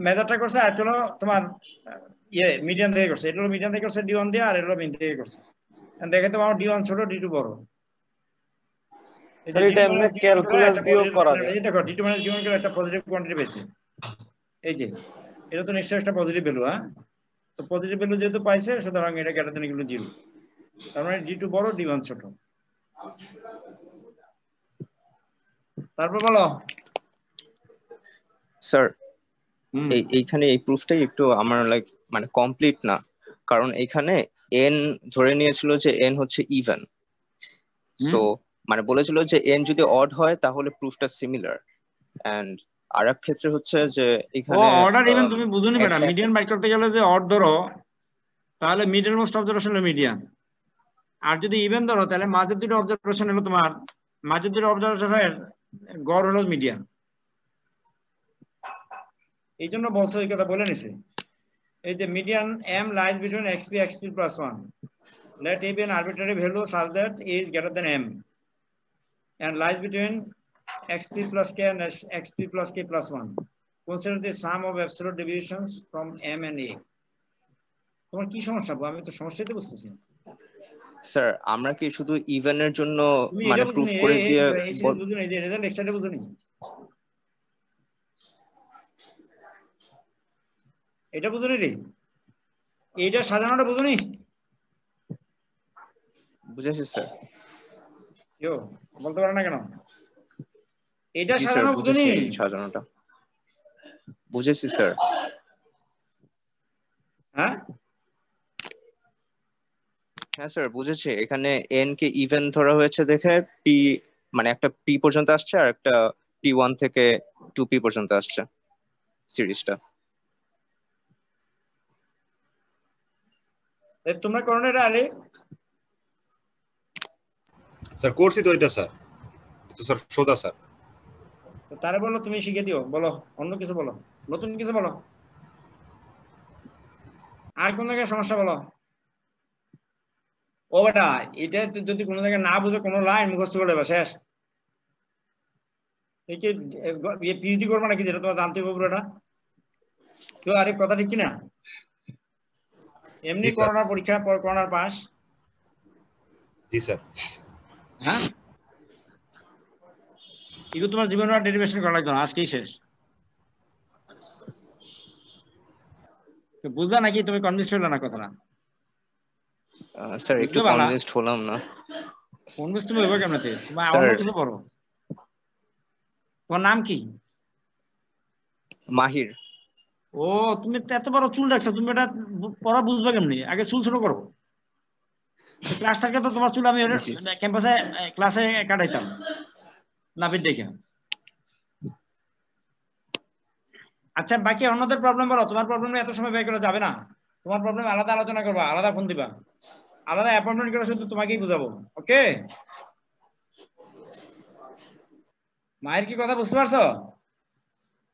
মেজারটা করছে, আর একটা হলো তোমার মিডিয়ান থেকে করছে। এটা হলো মিডিয়ান থেকে করছে D1 দিয়ে, আর এটা হলো মিন থেকে করছে। দেখে তো আমার D1 ছোট D2 বড়। এই যে এটা এমনি ক্যালকুলাস দিয়েও করা যায়। দেখো D2 মাইনাস D1 করে একটা পজিটিভ কোয়ান্টিটি পেয়েছে। এই যে এটা তো নিশ্চয়ই একটা পজিটিভ ভ্যালু। হ্যাঁ, তো পজিটিভ ভ্যালু যেহেতু পাইছে, সুতরাং এটা গ্রেটার দ্যান ইকুয়াল টু 0। তার মানে D2 বড় D1 ছোট। তারপর বলো স্যার এইখানে এই প্রুফটাই একটু আমার লাইক মানে কমপ্লিট না, কারণ এখানে এন ধরে নিয়েছিল যে এন হচ্ছে ইভেন, সো মানে বলেছিল যে এন যদি অড হয় তাহলে প্রুফটা সিমিলার। এন্ড আরেক ক্ষেত্রে হচ্ছে যে এখানে অর্ডার ইভেন তুমি বুঝুনি ম্যাডাম। মিডিয়ান বাই করতে গেলে যে অড ধরো, তাহলে মিডল মোস্ট অবজারভেশন হলো মিডিয়ান। আর যদি ইভেন ধরো, তাহলে মাঝের দুটো অবজারভেশন হলো তোমার, মাঝের দুটো অবজারভেশনের গড় হলো মিডিয়ান। এই জন্য বলছো, এই কথা বলে নিছে। এই যে median m lies between xp plus 1, let a be an arbitrary value such that a is greater than m and lies between xp plus k and xp plus k plus 1. Consider the sum of absolute deviations from m and a. তোমার কি সমস্যা? আমি তো সমস্যাই তো বুঝতেছি। Sir আমরা কি শুধু ইভেনের জন্য তুমি মানে এটা প্রুফ বুঝুনি, করে দিয়ে বুঝুনি, এই যে রেজাল্ট এক্সট্রাটা বুঝুনি, এটা বুঝুনি রে, এইটা সাজানোটা বুঝুনি। বুঝেছি স্যার। কেউ বলতে পারে না কেন? এটা জি স্যার সাজানো বুঝুনি। বুঝেছি, সাজানোটা বুঝেছি স্যার। হ্যাঁ স্যার বুঝেছি, এখানে এন কে ইভেন ধরা হয়েছে দেখে পি, মানে একটা পি পর্যন্ত আসছে আর একটা P1 থেকে 2P পর্যন্ত আসছে সিরিজটা। তোমরা করো না এটা? আরে স্যার করছি তো এটা স্যার, তো স্যার সোজা স্যার। তারে বলো তুমি শিখে দিও, বলো অন্য কিছু বলো, নতুন কিছু বলো, আর কোন জায়গায় সমস্যা বলো। ও বেটা, এটা যদি কোনো জায়গায় না বুঝে কোনো লাইন মুখস্থ করে দেবে শেষ। এই কি পিএইচডি করবে নাকি, যেটা তোমার জানতে হবে পুরোটা? কেউ আরে কথা ঠিক কিনা? এমনি জি স্যার। করোনার পরীক্ষা, করোনার পাস। জি স্যার। হ্যাঁ, এগুলো তোমার জীবনে আর ডেরিভেশন করা লাগতো না, আজকেই শেষ। বুঝলা নাকি? তুমি কনভিন্স হলে না কথাটা? স্যার একটু বুঝতে পারলা? কনভিন্সড হলাম না কনভিন্স তুমি হবে কেমনে? তুমি স্যার। অন্য কিছু করো। তোমার নাম কি? মাহির। ও, তুমি তো এত বড় চুল রাখছো, তুমি এটা পড়া বুঝবে কেমনি? আগে চুল ছোট করো। ক্লাস থাকলে তো তোমার চুল আমি জি ক্যাম্পাসে ক্লাসে কাটাইতাম নাপিত দেখে। আচ্ছা, বাকি অন্যদের প্রবলেম বলো। তোমার প্রবলেম এত সময় ব্যয় করা যাবে না। তোমার প্রবলেম আলাদা আলোচনা করবা, আলাদা ফোন দিবা, আলাদা অ্যাপয়েন্টমেন্ট করে শুধু তোমাকেই বুঝাবো। ওকে? মায়ের কি কথা বুঝতে পারছো?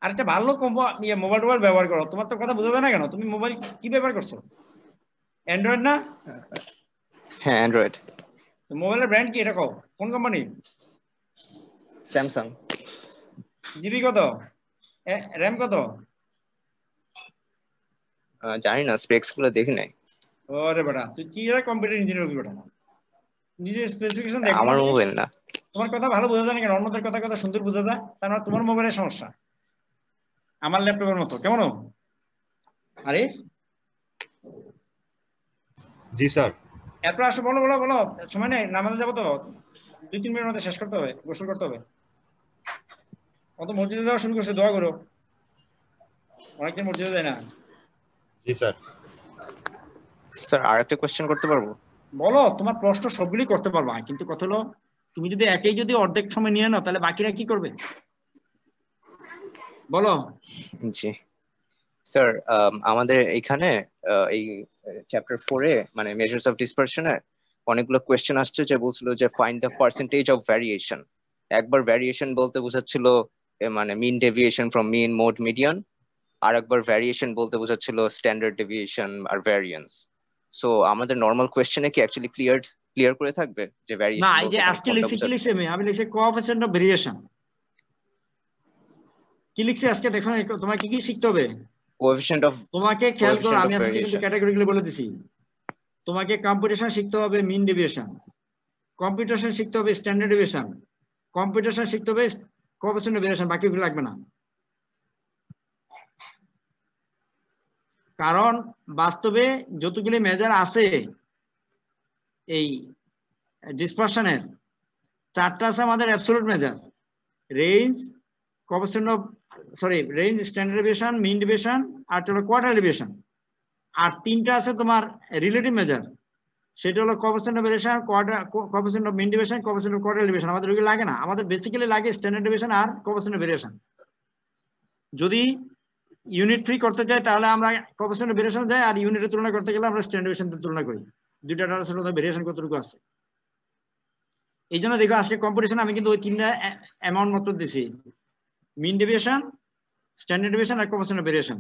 আর একটা ভালো মোবাইল টোবাইল ব্যবহার করো। তোমার তো কথা বোঝা যায় না কেন? তুমি মোবাইল কি ব্যবহার করছো? অ্যান্ড্রয়েড না? হ্যাঁ অ্যান্ড্রয়েড। তো মোবাইলের ব্র্যান্ড কি এটা কও? কোন কোম্পানি? স্যামসাং। জিবি কত? র্যাম কত? জানি না, স্পেক্স গুলো দেখি নাই। ওরে বেটা, তুই কি কম্পিউটার ইঞ্জিনিয়ার হবি বেটা? নিজের স্পেসিফিকেশন দেখো না আমার তুমি? মোবাইল না। তোমার কথা ভালো বোঝা যায় না কেন? অন্যদের কথা কথা সুন্দর বোঝা যায়, তার মানে তোমার মোবাইলের সমস্যা। আমার ল্যাপটপের মতো কেমন? আরে জি স্যার। এরপর আসো, বলো বলো বলো, সময় নেই, নামাজে যাবো তো, 2-3 মিনিটের মধ্যে শেষ করতে হবে, গোসল করতে হবে। অত মসজিদে যাওয়া শুরু করছে, দোয়া করো। অনেকদিন মসজিদে যায় না। জি স্যার। স্যার আর একটা কোয়েশ্চেন করতে পারবো? বলো, তোমার প্রশ্ন সবগুলি করতে পারবা, কিন্তু কথা হলো তুমি যদি একেই যদি অর্ধেক সময় নিয়ে নাও, তাহলে বাকিরা কি করবে বলো? জি স্যার, আমাদের এখানে এই চ্যাপ্টার 4-এ মানে মেজার্স অফ ডিসপারশনে অনেকগুলো কোয়েশ্চেন আসছে, যে বলছিল যে find the percentage of variation. একবার ভ্যারিয়েশন বলতে বোঝাচ্ছিল মানে mean deviation from mean mode median, আর একবার ভ্যারিয়েশন বলতে বোঝাচ্ছিল স্ট্যান্ডার্ড ডেভিয়েশন আর ভ্যারিয়েন্স। সো আমাদের নর্মাল কোয়েশ্চেনে কি অ্যাকচুয়ালি ক্লিয়ার করে থাকবে যে না, ভ্যারিয়েশন এই বলতে যে এখানে আজকে কোনটা লিখছি, কি বোঝাচ্ছে? লিখছি আমি লিখছি কোএফিসিয়েন্ট অফ ভেরিয়েশন। কি লিখছি আজকে দেখো, তোমাকে কি কি শিখতে হবে কোএফিশিয়েন্ট অফ তোমাকে খেয়াল করো। কোএফিশিয়েন্ট অফ আমি আজকে কিন্তু ভ্যারিয়েশন। ক্যাটাগরিগুলো বলে দিছি। তোমাকে কম্পিটিশন শিখতে হবে, মিন ডেভিয়েশন। কম্পিটিশন শিখতে হবে, স্ট্যান্ডার্ড ডেভিয়েশন। কম্পিটিশন শিখতে হবে, কোএফিসিয়েন্ট অফ ভেরিয়েশন। বাকিগুলো লাগবে না, কারণ বাস্তবে যতগুলি মেজার আছে এই ডিসপারশনের, 4টা আছে আমাদের absolute measure: range, coefficient of range, standard deviation, mean deviation, আর হলো কোয়ার্টাইল ডেভিয়েশন। আর 3টা আছে তোমার রিলেটিভ মেজার, সেটা হলো coefficient of variation, coefficient of mean deviation, coefficient of quartile deviation. আমাদের ওইগুলো লাগে না, আমাদের বেসিক্যালি লাগে স্ট্যান্ডার্ড ডেভিয়েশন আর কোএফিসিয়েন্ট অফ ভেরিয়েশন। যদি ইউনিট ফ্রি করতে চাই তাহলে আমরা কোএফিসিয়েন্ট অফ ভেরিয়েশন যাই, আর ইউনিটের তুলনা করতে গেলে আমরা স্ট্যান্ডার্ড ডেভিয়েশনের তুলনা করি। দুইটা ডাটার সাথে ভেরিয়েশন কতটুকু আছে। এই জন্য দেখো আজকে কম্পিটিশন আমি কিন্তু ওই 3টা অ্যামাউন্ট মাত্র দিছি: মিন ডেভিয়েশন, স্ট্যান্ডার্ড ডেভিয়েশন আর coefficient of variation.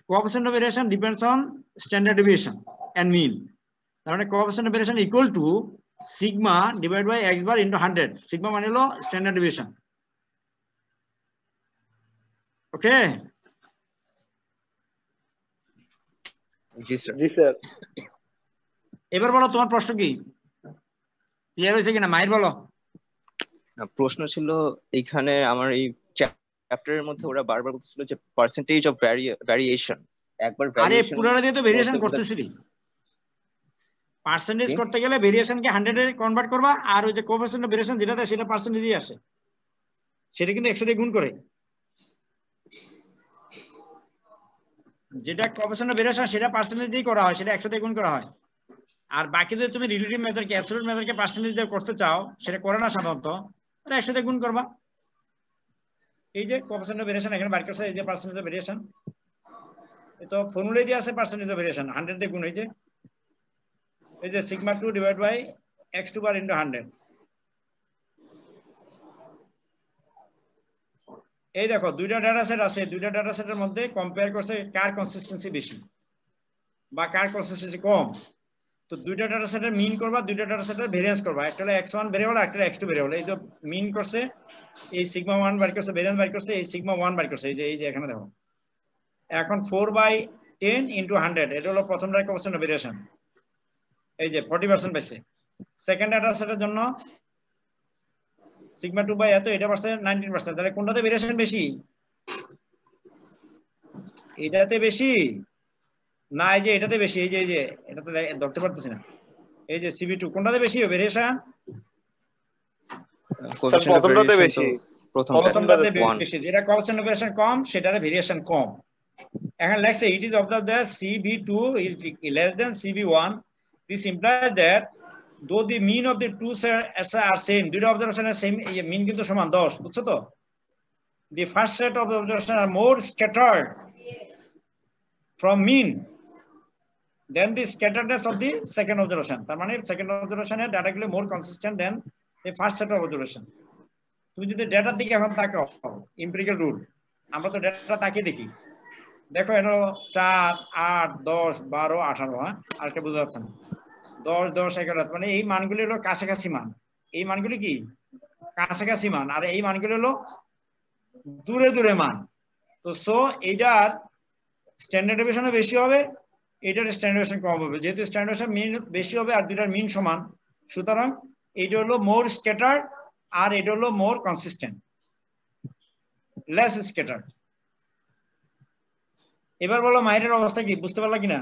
Coefficient of variation depends on standard deviation and mean. তার মানে coefficient of variation equal to sigma divided by x bar into 100. Sigma মানে হলো standard deviation. ওকে? জি sir. জি sir. এবার বলো তোমার প্রশ্ন কি, ক্লিয়ার হয়েছে কিনা? মাইর বলো। প্রশ্ন ছিল এইখানে আমার এই চ্যাপ্টারের মধ্যে ওরা বারবার বলছিল যে পার্সেন্টেজ অফ ভ্যারিয়েশন। একবার আরে ভ্যারিয়েশন পুরোটা দিয়ে তো ভেরিয়েশন করতেছিলি। পার্সেন্টেজ করতে গেলে ভেরিয়েশনকে 100 এ কনভার্ট করবা, আর ওই যে কোএফিসিয়েন্ট অফ ভেরিয়েশন যেটা দেয় সেটা পার্সেন্টেজই আসে, সেটা কিন্তু 100 দিয়ে গুণ করে। যেটা কোএফিসিয়েন্ট অফ ভেরিয়েশন সেটা পার্সেন্টেজ দিয়ে করা হয়, সেটা 100 দিয়ে গুণ করা হয়। আর বাকি যদি তুমি রিলেটিভ মেথডকে অ্যাবসলিউট মেথডকে পার্সেন্টেজ দিয়ে করতে চাও, সেটা করে না সাধারণত, এটা একসাথে গুণ করবা। এই যে কোএফিসিয়েন্ট অফ ভেরিয়েশন এখানে বার করছে, এই যে পার্সেন্টেজ অফ ভেরিয়েশন, এই তো ফর্মুলায় দিয়ে আছে পার্সেন্টেজ অফ ভেরিয়েশন 100 দিয়ে গুণ, এই যে সিগমা 2 ডিভাইড বাই x2 বার ইনটু 100। এই দেখো দুইটা ডাটা সেট আছে, দুইটা ডাটা সেটের মধ্যে কম্পেয়ার করছে কার কনসিস্টেন্সি বেশি বা কার কনসিস্টেন্সি কম। তো দুইটা ডাটা সেটের মিন করবা, দুইটা ডাটা সেটের ভেরিয়েন্স করবা, একটা হলো x1 ভেরিয়েবল, একটা হলো x2 ভেরিয়েবল। এই তো মিন করছে, এই সিগমা 1 বার করছে, ভেরিয়েন্স বার করছে, এই সিগমা 1 বার করছে, এই যে এখানে দেখো। এখন 4/10 ইনটু 100, এটা হলো প্রথমটার কোএফিসিয়েন্ট অফ ভেরিয়েশন, এই যে 40% পাইছে। সেকেন্ড ডাটা সেটের জন্য সিগমা 2 বাই এত, এটা পারছে 19%। তাহলে কোনটাতে ভেরিয়েশন বেশি? এটাতে বেশি না, এই যে এটাতে বেশি, এই যে এটাতে ধরতে পারতেছি না, এই যে CB2 কোনটাতে বেশি ভেরিয়েশন? প্রথমটাতে বেশি, প্রথমটাতে বেশি। যেটা কোএফিসিয়েন্ট অফ ভেরিয়েশন কম, সেটার ভেরিয়েশন কম। এখন লেখছে it is observed that CB2 is less than CB1. This implies that though the mean of the two sets are same, দুটো অবজারভেশনের সেম মিন কিন্তু সমান 10, বুঝছো তো? The first set of observations are more scattered from mean than the scatteredness of the second observation. তার মানে second অবজারভেশনের ডাটাগুলো more consistent than the first set of observation. তুমি যদি ডেটার দিকে এখন তাকাও, এমপিরিক্যাল রুল, আমরা তো ডেটা তাকিয়ে দেখি, দেখো এলো 4, 8, 10, 12, 18, হ্যাঁ, আর একটা বোঝা যাচ্ছে না, 10, 10, 11, মানে এই মানগুলি হলো কাছাকাছি মান, এই মানগুলি কি কাছাকাছি মান, আর এই মানগুলি হলো দূরে দূরে মান। তো সো এইটার স্ট্যান্ডার্ড ডেভিয়েশন বেশি হবে, এইটার স্ট্যান্ডার্ড ডেভিয়েশন কম হবে। যেহেতু স্ট্যান্ডার্ড ডেভিয়েশন মিন বেশি হবে আর দুইটার মিন সমান, সুতরাং এইটা হলো মোর স্ক্যাটার্ড আর এটা হলো মোর কনসিস্টেন্ট, লেস স্ক্যাটার্ড। এবার বলো মাইরের অবস্থা কি, বুঝতে পারলা কিনা?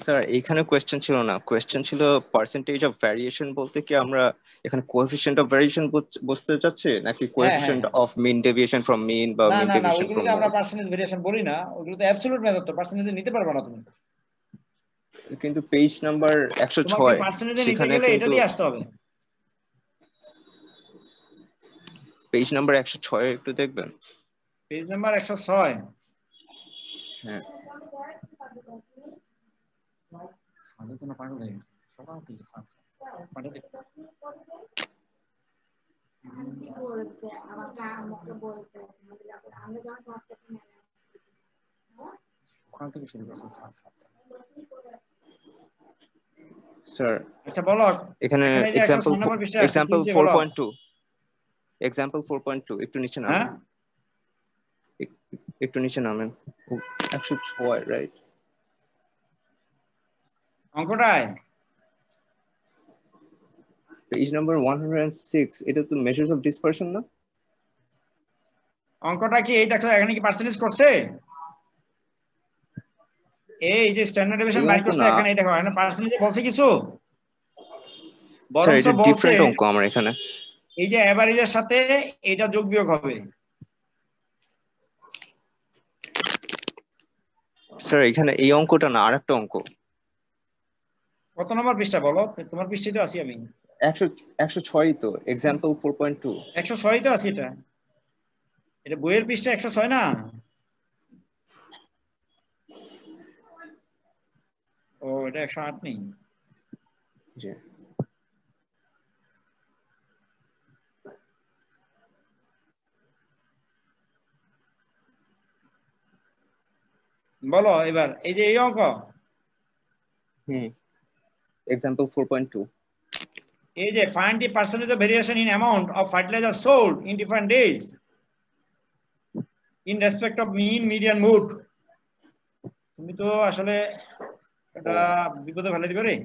স্যার এইখানে কোয়েশ্চেন ছিল না, কোয়েশ্চেন ছিল পার্সেন্টেজ অফ ভ্যারিয়েশন বলতে কি আমরা এখানে কোএফিশিয়েন্ট অফ ভ্যারিয়েশন বুঝতে চাচ্ছি নাকি coefficient of mean deviation from mean বা মিন ডেভিয়েশন ফ্রম মোড? আমরা পার্সেন্টেজ ভেরিয়েশন বলি না, ওগুলো তো অ্যাবসলিউট মেথড, তো পার্সেন্টেজ নিতে পারবে না তুমি। কিন্তু পেজ নাম্বার 106 সেখানে এটা দিয়ে আসতে হবে। পেজ নাম্বার 106 একটু দেখবেন, পেজ নাম্বার 106। হ্যাঁ পাগল হয়ে গেছে সকাল থেকে পাঠাতে। ওখান থেকে শুরু করছে স্যার। আচ্ছা বলো, এখানে এক্সাম্পল 4.2 একটু নিচে নামেন, একটু নিচে নামেন, 106 রাইট অঙ্কটায় পেজ নাম্বার 106, এটা তো মেজার্স অফ ডিসপারশন না? অঙ্কটা কি এই দেখো, এখানে কি পার্সেন্টেজ করছে? এই যে স্ট্যান্ডার্ড ডেভিয়েশন বাইর করছে এখানে, এই দেখো এখানে পার্সেন্টেজ বলছে কিছু, বরং তো ডিফারেন্ট অঙ্ক আমার এখানে, এই যে এভারেজের সাথে এটা যোগ বিয়োগ হবে। স্যার এখানে এই অঙ্কটা না, আরেকটা অঙ্ক। কত নম্বর পৃষ্ঠা বলো? তোমার পৃষ্ঠায় তো আছি আমি। 106 তো, এক্সাম্পল 4.2। 106 তো আছি, এটা বইয়ের পৃষ্ঠা 106 না? ও এটা 108 নেই। জি বলো এবার, এই যে এই অঙ্ক, এক্সাম্পল 4.2, এই যে find the percentage of variation in amount of fertilizer sold in different days in respect of mean, median, mode. তুমি তো আসলে এটা বিপদে ফেলে দিবে রে।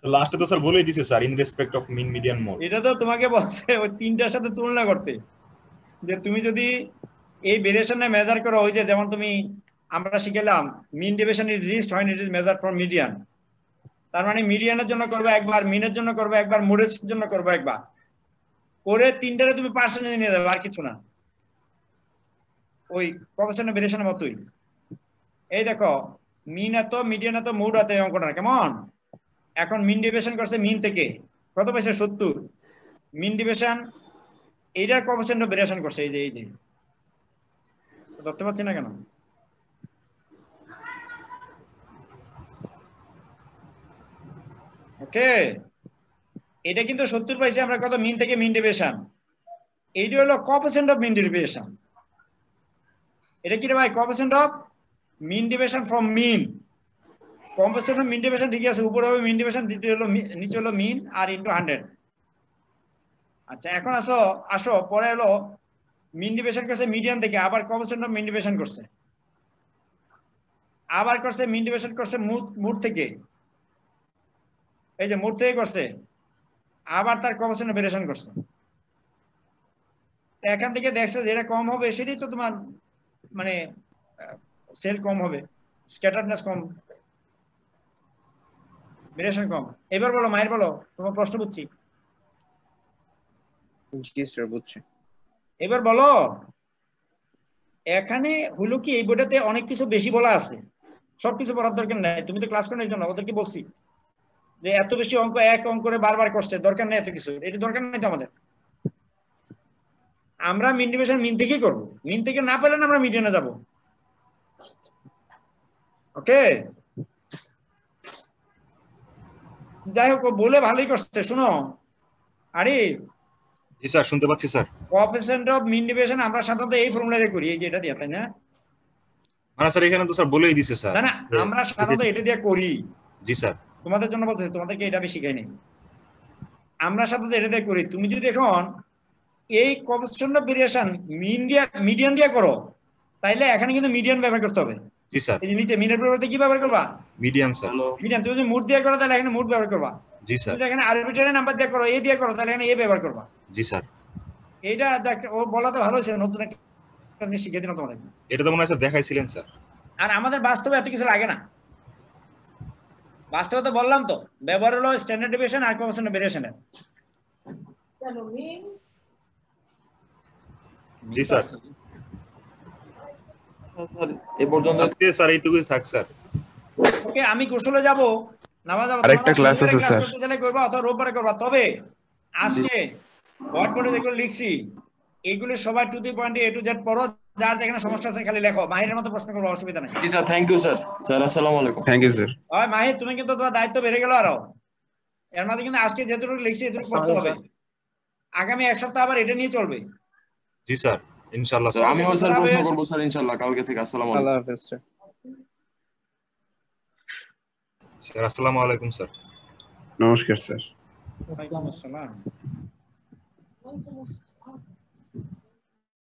লাস্টে তো স্যার বলেই দিয়েছে sir, in respect of mean, median, mode. এটা তো তোমাকে বলছে ওই তিনটার সাথে তুলনা করতে, যে তুমি যদি এই ভেরিয়েশনে মেজার করো, ওই যে যেমন তুমি আমরা শিখলাম mean deviation is reached when it is measured from median, তার মানে মিডিয়ানের জন্য করবে একবার, মিনের জন্য করবে একবার, মোডের জন্য করবে একবার, করে তিনটারে তুমি পার্সেন্টেজ নিয়ে যাবে, আর কিছু না, ওই প্রফেশনাল ভেরিয়েশনের মতোই। এই দেখো মিন এত মিডিয়ান এত মুড এত অঙ্কটা কেমন। এখন মিন ডিভিশন করছে মিন থেকে কত পাইছে 70, মিন ডিভিশন এইটার কোএফিসিয়েন্ট অফ ভেরিয়েশন করছে এই যে ধরতে পারছি না কেন। ওকে, এটা কিন্তু 70 পাইছে আমরা কত মিন থেকে মিন ডেভিয়েশন, এইটা হলো কোএফিসিয়েন্ট অফ মিন ডেভিয়েশন। এটা কি রে ভাই? Coefficient of mean deviation from mean. Coefficient of mean deviation ঠিক আছে, উপরে হবে মিন ডেভিয়েশন, নিচে হলো মিন আর ইনটু 100। আচ্ছা এখন আসো পরে হলো মিন ডেভিয়েশন করছে মিডিয়ান থেকে, আবার কোএফিসিয়েন্ট অফ মিন ডেভিয়েশন করছে, আবার করছে মিন ডেভিয়েশন করছে মুড থেকে, এই যে মুড থেকে করছে, আবার তার কোএফিসিয়েন্ট অফ ভেরিয়েশন করছে। এখান থেকে দেখছে যেটা কম হবে সেটাই তো তোমার মানে সেল কম হবে, স্ক্যাটারনেস কম, ভেরিয়েশন কম। এবার বলো মায়ের, বলো তোমার প্রশ্ন বুঝছি। জি স্যার বুঝছি। এবার বলো এখানে হলো কি এই বইটাতে অনেক কিছু বেশি বলা আছে, সবকিছু পড়ার দরকার নাই, তুমি তো ক্লাস করো এই জন্য ওদেরকে বলছি যে এত বেশি অঙ্ক এক অঙ্ক করে বারবার করছে, দরকার নেই এত কিছু, এটা দরকার নেই তো আমাদের। আমরা মিন ডিভিশন মিন থেকেই করবো, মিন থেকে না পেলে আমরা মিডিয়ানে যাব। ওকে, যাই হোক বলে ভালোই করছে। শুনো আরে জি স্যার শুনতে পাচ্ছি sir. Coefficient of mean division আমরা সাধারণত এই ফর্মুলা দিয়ে করি, এই যে এটা দিয়ে, তাই না? মানে স্যার এখানে তো স্যার বলেই দিছে স্যার। না না, আমরা সাধারণত এটা দিয়ে করি। জি স্যার। তোমাদের জন্য বলতেছি, তোমাদেরকে এটা বেশি শিখাইনি। আমরা সাধারণত এটা দিয়ে করি। তুমি যদি এখন এই কোএফিসিয়েন্ট অফ ভেরিয়েশন মিডিয়ান দিয়ে করো, তাইলে এখানে কিন্তু মিডিয়ান ব্যবহার করতে হবে। জি স্যার। এই যে নিচে মিনের পরিবর্তে কি ব্যবহার করবা? Median sir. মিডিয়ান। তুমি যদি মুড দিয়ে করো তাহলে এখানে মুড ব্যবহার করবা। জি স্যার। যদি এখানে আরবিট্রারি নাম্বার দিয়ে করো, এ দিয়ে করো, তাহলে এখানে এ ব্যবহার করবা। জি স্যার। এইটা ও বলাতে ভালো হয়েছে, নতুন একটা জিনিস শিখিয়ে দিলাম তোমাদের। এটা তো মনে হয় স্যার দেখাইছিলেন স্যার। আর আমাদের বাস্তবে এত কিছু লাগে না, বাস্তবে তো বললাম তো ব্যবহার হলো স্ট্যান্ডার্ড ডেভিয়েশন আর কোএফিসিয়েন্ট অফ ভেরিয়েশনের। জি স্যার। স্যার এই পর্যন্ত আজকে স্যার এইটুকুই থাক স্যার। ওকে, আমি গোসলে যাব, নামাজ যাব, আরেকটা ক্লাস আছে স্যার। করতে করবা অথবা রোববারে করবা। তবে আজকে হোয়াইট বোর্ডে যেগুলো লিখছি এগুলো সবাই to the point A to Z পড়ো, যার যেখানে সমস্যা আছে খালি লেখো, মাহিরের মতো প্রশ্ন করবো, অসুবিধা নাই। জি sir, thank you sir. Sir আসসালামু আলাইকুম। Thank you sir. হয় মাহির, তুমি কিন্তু তোমার দায়িত্ব বেড়ে গেল আরো। এর মধ্যে কিন্তু আজকে যেটুকু লিখছি এটুকু পড়তে হবে, আগামী এক সপ্তাহ আবার এটা নিয়ে চলবে। জি স্যার ইনশাআল্লাহ স্যার স্যার। আমিও স্যার প্রশ্ন করব স্যার ইনশাআল্লাহ কালকে থেকে। আসসালামু আলাইকুম। আল্লাহ হাফেজ স্যার। স্যার আসসালামু আলাইকুম স্যার। নমস্কার স্যার। ওয়ালাইকুম আসসালাম।